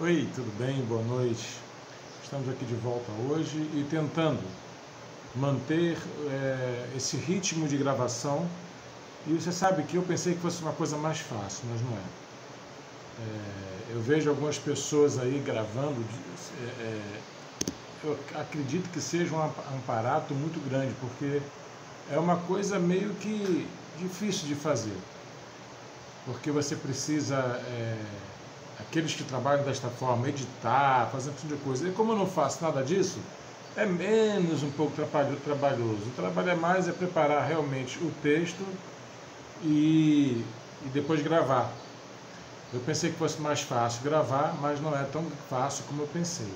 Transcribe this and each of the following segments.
Oi, tudo bem? Boa noite. Estamos aqui de volta hoje e tentando manter esse ritmo de gravação. E você sabe que eu pensei que fosse uma coisa mais fácil, mas não é. Eu vejo algumas pessoas aí gravando, eu acredito que seja um aparato muito grande, porque é uma coisa meio que difícil de fazer, porque você precisa, aqueles que trabalham desta forma, editar, fazer um tipo de coisa. E como eu não faço nada disso, é menos um pouco trabalhoso. O trabalho é mais preparar realmente o texto e depois gravar. Eu pensei que fosse mais fácil gravar, mas não é tão fácil como eu pensei.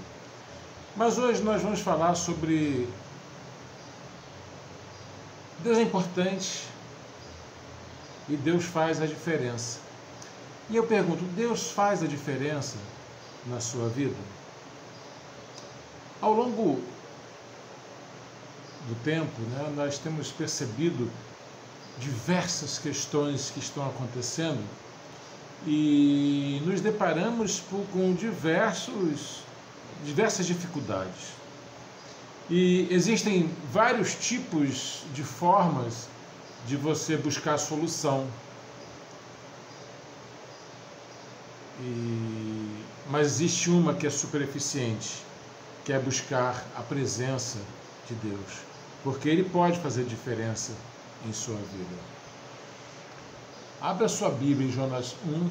Mas hoje nós vamos falar sobre Deus é importante e Deus faz a diferença. E eu pergunto, Deus faz a diferença na sua vida? Ao longo do tempo, nós temos percebido diversas questões que estão acontecendo e nos deparamos com diversas dificuldades. E existem vários tipos de formas de você buscar solução. Mas existe uma que é super eficiente, que é buscar a presença de Deus, porque Ele pode fazer diferença em sua vida. Abra sua Bíblia em Jonas 1,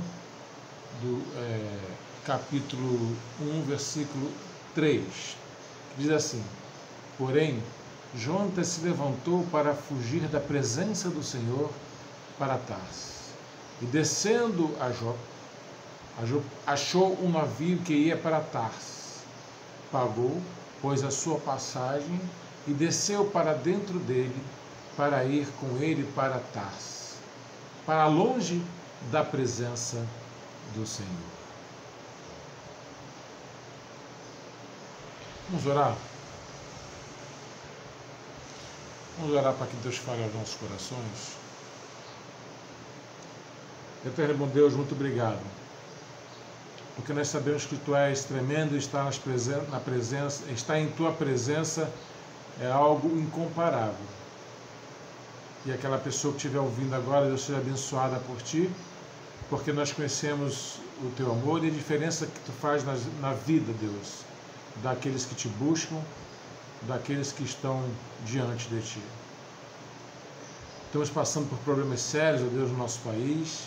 capítulo 1, versículo 3, que diz assim: Porém, Jonas se levantou para fugir da presença do Senhor para Tarsis, e descendo a Jope, achou um navio que ia para Tarsis. Pagou, pois, a sua passagem e desceu para dentro dele para ir com ele para Tarsis, para longe da presença do Senhor. Vamos orar? Vamos orar para que Deus fale aos nossos corações. Eterno bom Deus, muito obrigado, porque nós sabemos que Tu és tremendo, estar em Tua presença é algo incomparável. E aquela pessoa que estiver ouvindo agora, Deus seja abençoada por Ti, porque nós conhecemos o Teu amor e a diferença que Tu faz na vida, Deus, daqueles que Te buscam, daqueles que estão diante de Ti. Estamos passando por problemas sérios, ó Deus, no nosso país,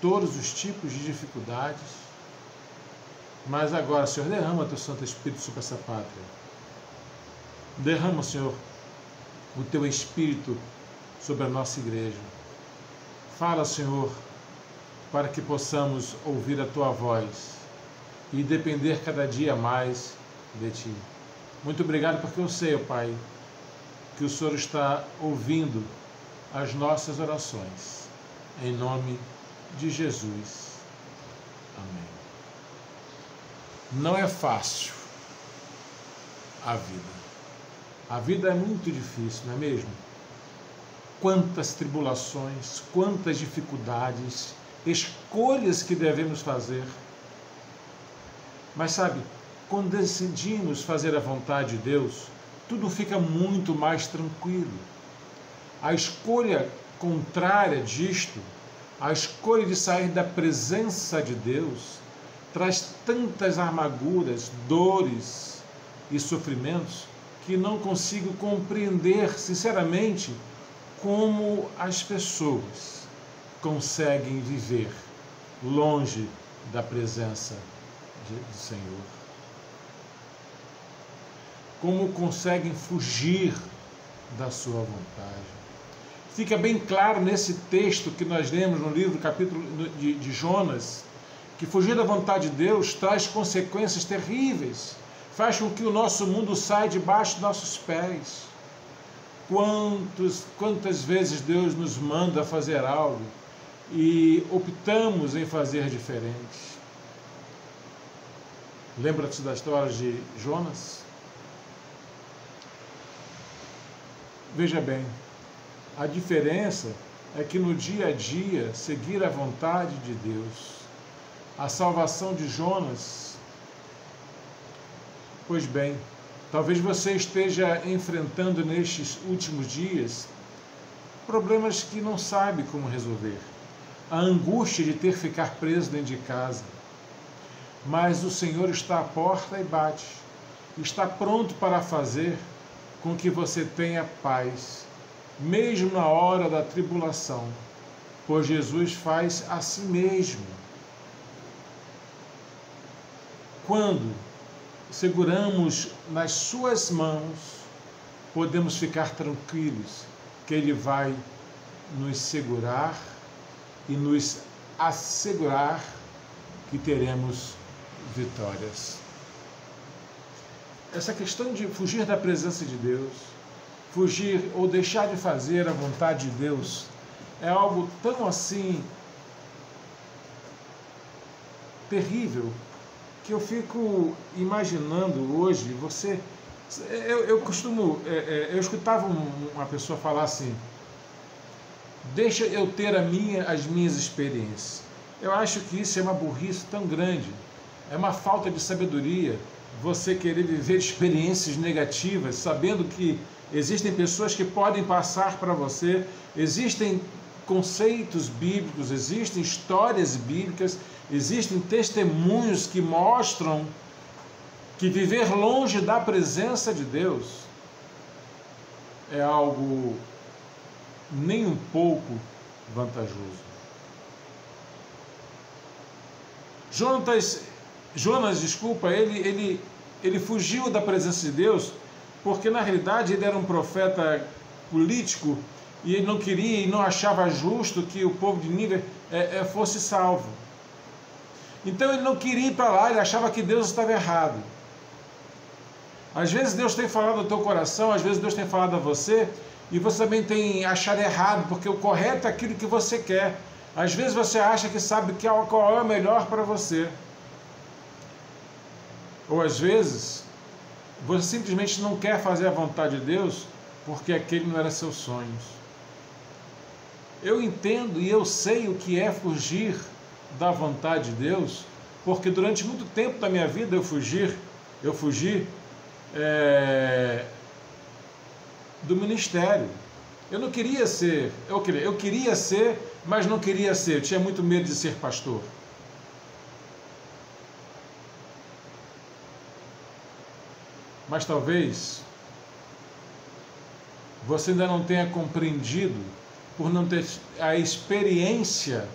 todos os tipos de dificuldades, mas agora, Senhor, derrama Teu Santo Espírito sobre essa pátria. Derrama, Senhor, o Teu Espírito sobre a nossa igreja. Fala, Senhor, para que possamos ouvir a Tua voz e depender cada dia mais de Ti. Muito obrigado, porque eu sei, ó Pai, que o Senhor está ouvindo as nossas orações. Em nome de Jesus. Amém. Não é fácil a vida. A vida é muito difícil, não é mesmo? Quantas tribulações, quantas dificuldades, escolhas que devemos fazer. Mas sabe, quando decidimos fazer a vontade de Deus, tudo fica muito mais tranquilo. A escolha contrária disto, a escolha de sair da presença de Deus, traz tantas amarguras, dores e sofrimentos que não consigo compreender, sinceramente, como as pessoas conseguem viver longe da presença do Senhor. Como conseguem fugir da sua vontade. Fica bem claro nesse texto que nós lemos no livro, capítulo de Jonas, que fugir da vontade de Deus traz consequências terríveis, faz com que o nosso mundo saia debaixo dos nossos pés. Quantas vezes Deus nos manda fazer algo e optamos em fazer diferente? Lembra-te da história de Jonas? Veja bem, a diferença é que no dia a dia, seguir a vontade de Deus a salvação de Jonas. Pois bem, talvez você esteja enfrentando nestes últimos dias problemas que não sabe como resolver. A angústia de ter que ficar preso dentro de casa. Mas o Senhor está à porta e bate. Está pronto para fazer com que você tenha paz, mesmo na hora da tribulação, pois Jesus faz assim mesmo. Quando seguramos nas suas mãos, podemos ficar tranquilos que Ele vai nos segurar e nos assegurar que teremos vitórias. Essa questão de fugir da presença de Deus, fugir ou deixar de fazer a vontade de Deus, é algo tão assim terrível que eu fico imaginando hoje você. Eu escutava uma pessoa falar assim: deixa eu ter as minhas experiências. Eu acho que isso é uma burrice tão grande, é uma falta de sabedoria você querer viver experiências negativas, sabendo que existem pessoas que podem passar para você, existem conceitos bíblicos, existem histórias bíblicas, existem testemunhos que mostram que viver longe da presença de Deus é algo nem um pouco vantajoso. Jonas, ele fugiu da presença de Deus porque na realidade ele era um profeta político e ele não queria e não achava justo que o povo de Nínive fosse salvo. Então ele não queria ir para lá, ele achava que Deus estava errado. Às vezes Deus tem falado ao teu coração, às vezes Deus tem falado a você, e você também tem achado errado, porque o correto é aquilo que você quer. Às vezes você acha que sabe qual é o melhor para você. Ou às vezes você simplesmente não quer fazer a vontade de Deus, porque aquele não era seus sonhos. Eu entendo e eu sei o que é fugir da vontade de Deus, porque durante muito tempo da minha vida eu fugi do ministério. Eu não queria ser, eu queria ser, mas não queria ser. Eu tinha muito medo de ser pastor. Mas talvez você ainda não tenha compreendido, por não ter a experiência,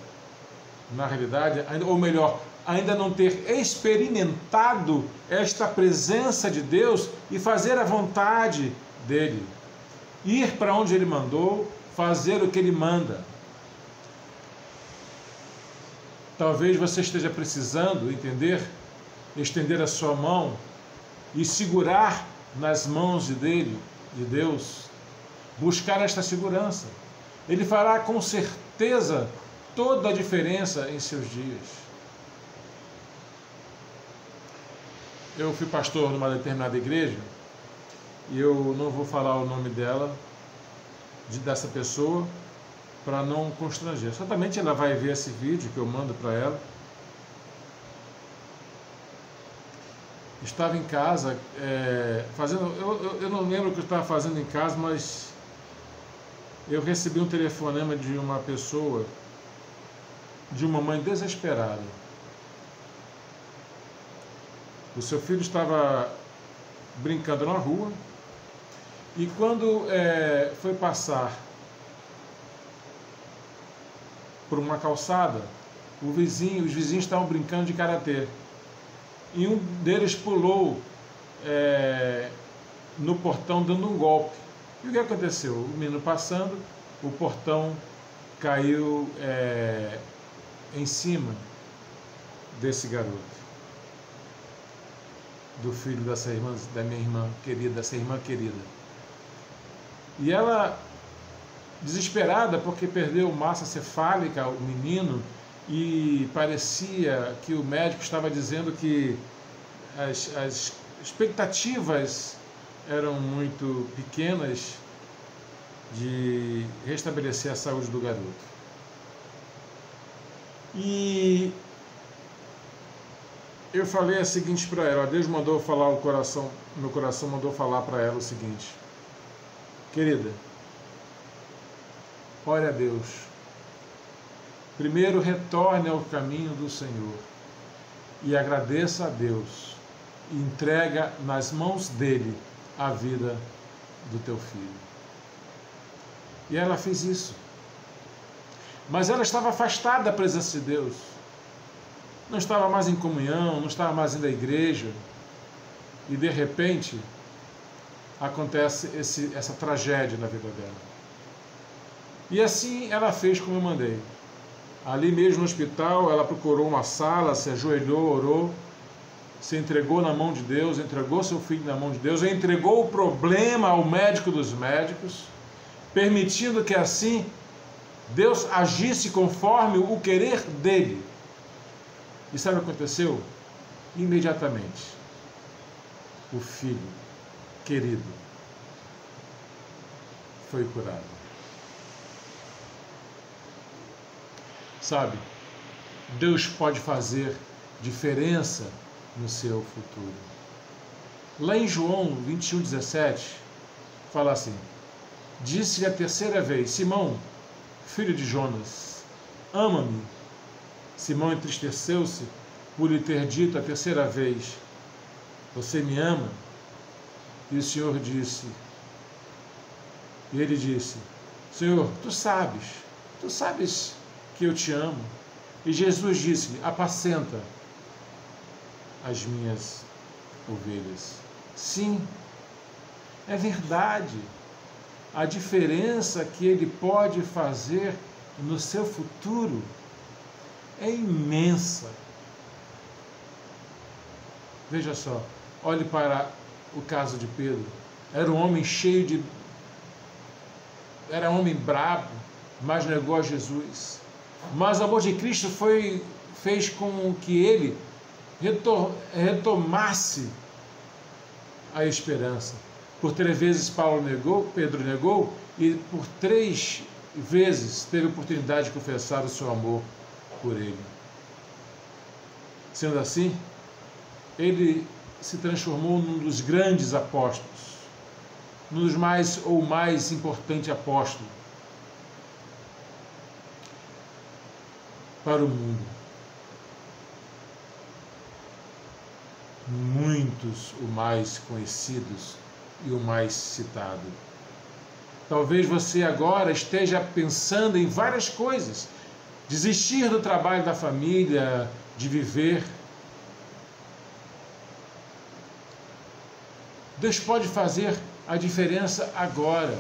na realidade, ou melhor, ainda não ter experimentado esta presença de Deus e fazer a vontade dele. Ir para onde ele mandou, fazer o que ele manda. Talvez você esteja precisando estender a sua mão e segurar nas mãos de Deus, buscar esta segurança. Ele fará com certeza toda a diferença em seus dias. Eu fui pastor numa determinada igreja e eu não vou falar o nome dessa pessoa, para não constranger. Certamente ela vai ver esse vídeo que eu mando para ela. Estava em casa fazendo, eu não lembro o que eu estava fazendo em casa, mas eu recebi um telefonema de uma pessoa, de uma mãe desesperada. O seu filho estava brincando na rua e quando foi passar por uma calçada, os vizinhos estavam brincando de karatê. E um deles pulou no portão dando um golpe. E o que aconteceu? O menino passando, o portão caiu em cima desse garoto, do filho da minha irmã querida, dessa irmã querida. E ela, desesperada porque perdeu massa cefálica, o menino, e parecia que o médico estava dizendo que as expectativas eram muito pequenas de restabelecer a saúde do garoto. E eu falei a seguinte para ela, Deus mandou falar meu coração mandou falar para ela o seguinte: querida, ore a Deus. Primeiro retorne ao caminho do Senhor e agradeça a Deus e entrega nas mãos dele a vida do teu filho. E ela fez isso. Mas ela estava afastada da presença de Deus. Não estava mais em comunhão, não estava mais indo à igreja. E de repente acontece essa tragédia na vida dela. E assim ela fez como eu mandei. Ali mesmo no hospital, ela procurou uma sala, se ajoelhou, orou, se entregou na mão de Deus, entregou seu filho na mão de Deus, entregou o problema ao médico dos médicos, permitindo que assim Deus agisse conforme o querer dele. E sabe o que aconteceu? Imediatamente, o filho querido foi curado. Sabe, Deus pode fazer diferença no seu futuro. Lá em João 21:17, fala assim: disse-lhe a terceira vez, Simão, filho de Jonas, ama-me? Simão entristeceu-se por lhe ter dito a terceira vez, você me ama? E o Senhor disse, e ele disse, Senhor, tu sabes que eu te amo. E Jesus disse-lhe, apacenta as minhas ovelhas. Sim, é verdade. A diferença que ele pode fazer no seu futuro é imensa. Veja só, olhe para o caso de Pedro. Era um homem era um homem brabo, mas negou a Jesus. Mas o amor de Cristo fez com que ele retomasse a esperança. Por 3 vezes Pedro negou, e por 3 vezes teve a oportunidade de confessar o seu amor por ele. Sendo assim, ele se transformou num dos grandes apóstolos, num dos mais importante apóstolo para o mundo. Muitos o mais conhecidos e o mais citado. Talvez você agora esteja pensando em várias coisas, desistir do trabalho da família, de viver. Deus pode fazer a diferença agora.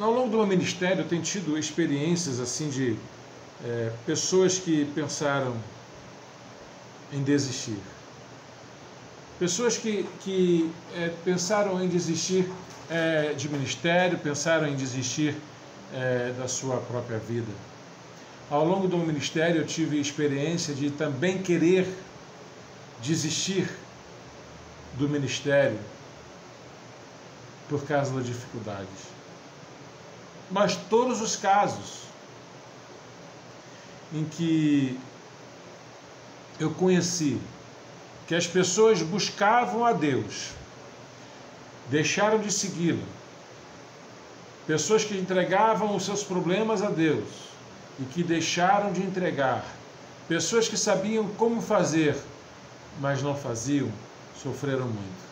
Ao longo do meu ministério, eu tenho tido experiências assim de pessoas que pensaram em desistir. Pessoas que pensaram em desistir de ministério, pensaram em desistir da sua própria vida. Ao longo do meu ministério, eu tive experiência de também querer desistir do ministério por causa das dificuldades. Mas todos os casos em que eu conheci que as pessoas buscavam a Deus, deixaram de segui-lo, pessoas que entregavam os seus problemas a Deus e que deixaram de entregar, pessoas que sabiam como fazer, mas não faziam, sofreram muito.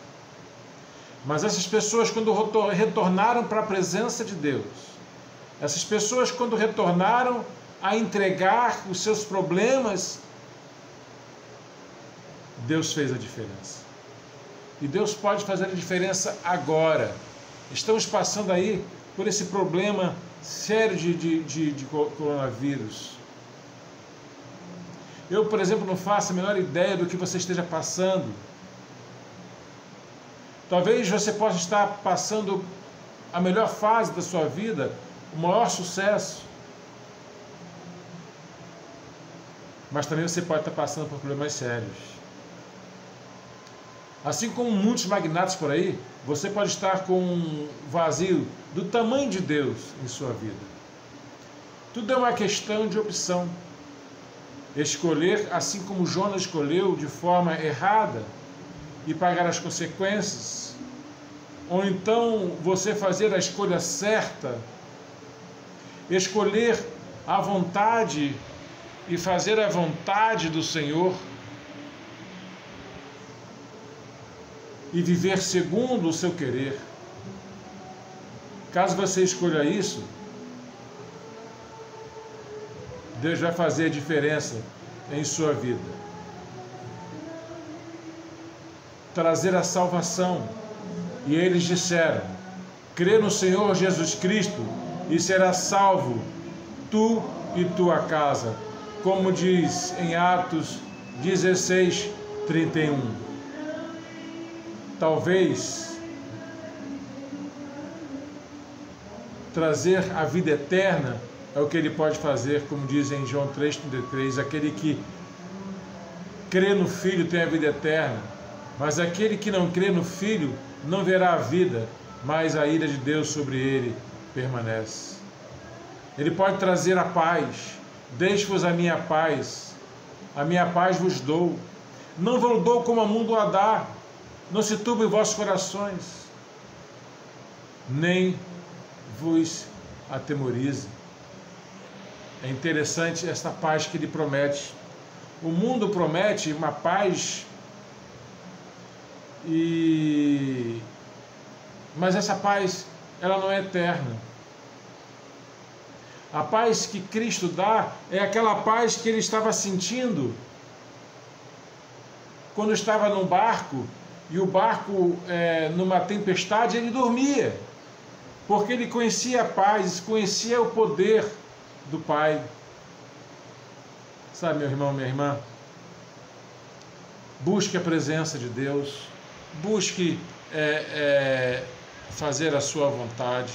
Mas essas pessoas, quando retornaram para a presença de Deus, essas pessoas, quando retornaram a entregar os seus problemas, Deus fez a diferença. E Deus pode fazer a diferença agora. Estamos passando aí por esse problema sério de coronavírus. Eu, por exemplo, não faço a menor ideia do que você esteja passando. Talvez você possa estar passando a melhor fase da sua vida, o maior sucesso. Mas também você pode estar passando por problemas sérios. Assim como muitos magnatas por aí, você pode estar com um vazio do tamanho de Deus em sua vida. Tudo é uma questão de opção. escolher assim como Jonas escolheu de forma errada e pagar as consequências, ou então você fazer a escolha certa, escolher a vontade e fazer a vontade do Senhor e viver segundo o seu querer. Caso você escolha isso, Deus vai fazer a diferença em sua vida. Trazer a salvação. E eles disseram: crê no Senhor Jesus Cristo e serás salvo, tu e tua casa, como diz em Atos 16:31. Talvez trazer a vida eterna é o que ele pode fazer, como diz em João 3:33, aquele que crê no Filho tem a vida eterna, mas aquele que não crê no Filho não verá a vida, mas a ira de Deus sobre ele permanece. Ele pode trazer a paz. Deixe-vos a minha paz vos dou. Não vos dou como o mundo a dá. Não se turbem vossos corações, nem vos atemorize. É interessante esta paz que ele promete. O mundo promete uma paz, mas essa paz, ela não é eterna. A paz que Cristo dá é aquela paz que ele estava sentindo quando estava num barco, e o barco, numa tempestade, ele dormia, porque ele conhecia a paz, conhecia o poder do Pai. Sabe, meu irmão, minha irmã, busque a presença de Deus, busque fazer a sua vontade.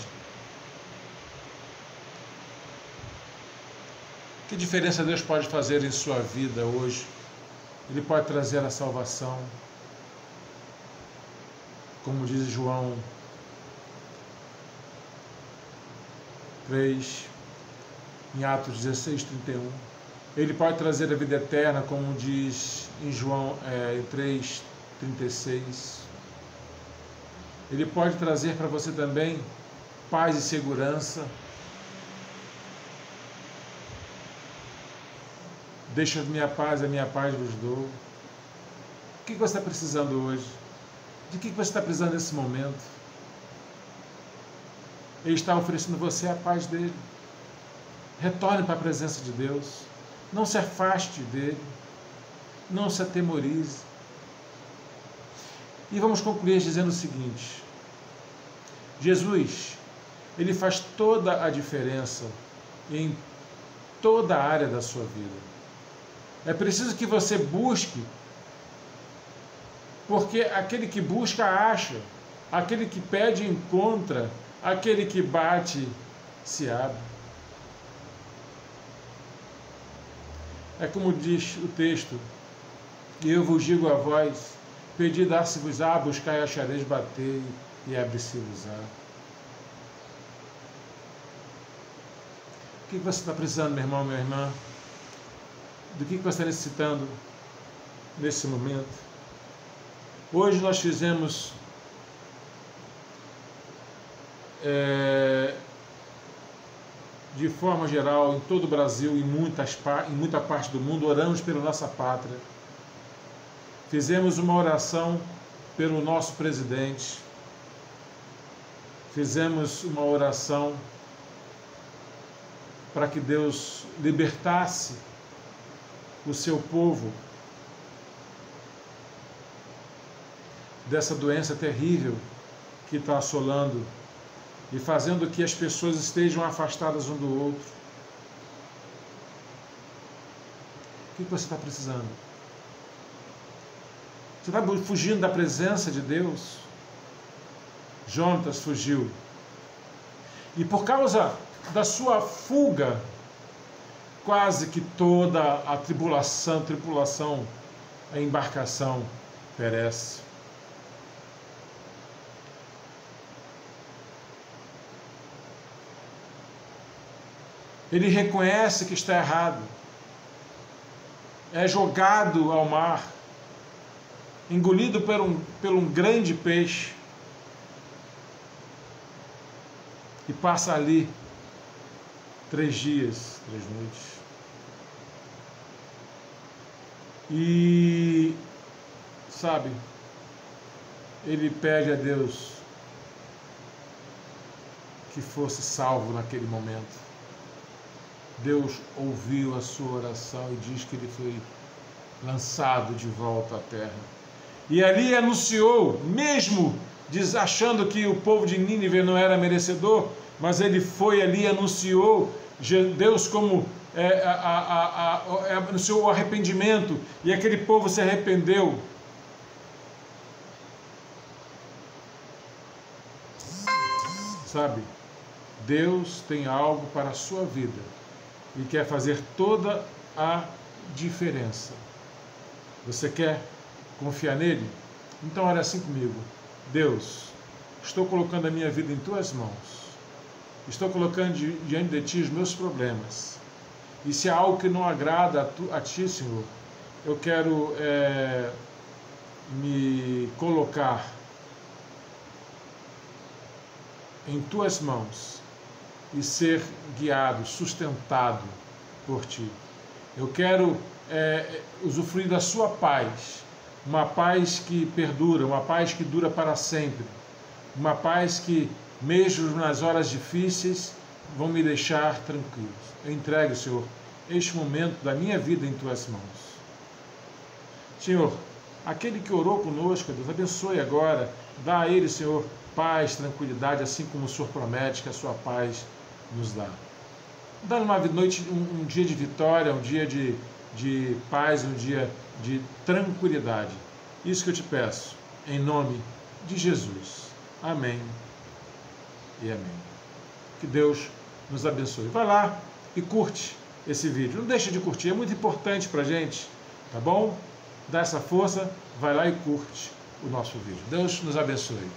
Que diferença Deus pode fazer em sua vida hoje? Ele pode trazer a salvação, como diz João 3, em Atos 16:31. Ele pode trazer a vida eterna, como diz em João 3:36. Ele pode trazer para você também paz e segurança. Deixa a minha paz vos dou. O que você está precisando hoje? De que você está precisando nesse momento? Ele está oferecendo a você a paz dele. Retorne para a presença de Deus. Não se afaste dele. Não se atemorize. E vamos concluir dizendo o seguinte: Jesus, ele faz toda a diferença em toda a área da sua vida. É preciso que você busque, porque aquele que busca acha, aquele que pede encontra, aquele que bate se abre. É como diz o texto: eu vos digo a vós, pedi, dar-se-vos-á, buscai, achareis, batei, e abre-se-vos-á. O que você está precisando, meu irmão, minha irmã? Do que você está necessitando nesse momento? Hoje nós fizemos de forma geral, em todo o Brasil e em muita parte do mundo, oramos pela nossa pátria. Fizemos uma oração pelo nosso presidente. Fizemos uma oração para que Deus libertasse o seu povo dessa doença terrível que está assolando e fazendo que as pessoas estejam afastadas um do outro. O que você está precisando? Você está fugindo da presença de Deus? Jonatas fugiu. E por causa da sua fuga, quase que toda a tripulação, a embarcação perece. Ele reconhece que está errado. é jogado ao mar, engolido por um grande peixe, e passa ali 3 dias, 3 noites. E, sabe, ele pede a Deus que fosse salvo naquele momento. Deus ouviu a sua oração e diz que ele foi lançado de volta à terra. E ali anunciou, mesmo achando que o povo de Nínive não era merecedor, mas ele foi ali e anunciou Deus como anunciou o arrependimento, e aquele povo se arrependeu. Sabe, Deus tem algo para a sua vida e quer fazer toda a diferença. Você quer confiar nele? Então olha assim comigo. Deus, estou colocando a minha vida em tuas mãos. Estou colocando diante de ti os meus problemas. E se há algo que não agrada a ti, Senhor, eu quero me colocar em tuas mãos e ser guiado, sustentado por ti. Eu quero usufruir da sua paz, uma paz que perdura, uma paz que dura para sempre, uma paz que, mesmo nas horas difíceis, vão me deixar tranquilos. Eu entrego, Senhor, este momento da minha vida em tuas mãos. Senhor, aquele que orou conosco, Deus, abençoe agora, dá a ele, Senhor, paz, tranquilidade, assim como o Senhor promete que a sua paz nos dá. Dá uma noite, um dia de vitória, um dia de paz, um dia de tranquilidade. Isso que eu te peço, em nome de Jesus. Amém e amém. Que Deus nos abençoe. Vai lá e curte esse vídeo. Não deixe de curtir, é muito importante pra gente, tá bom? Dá essa força, vai lá e curte o nosso vídeo. Deus nos abençoe.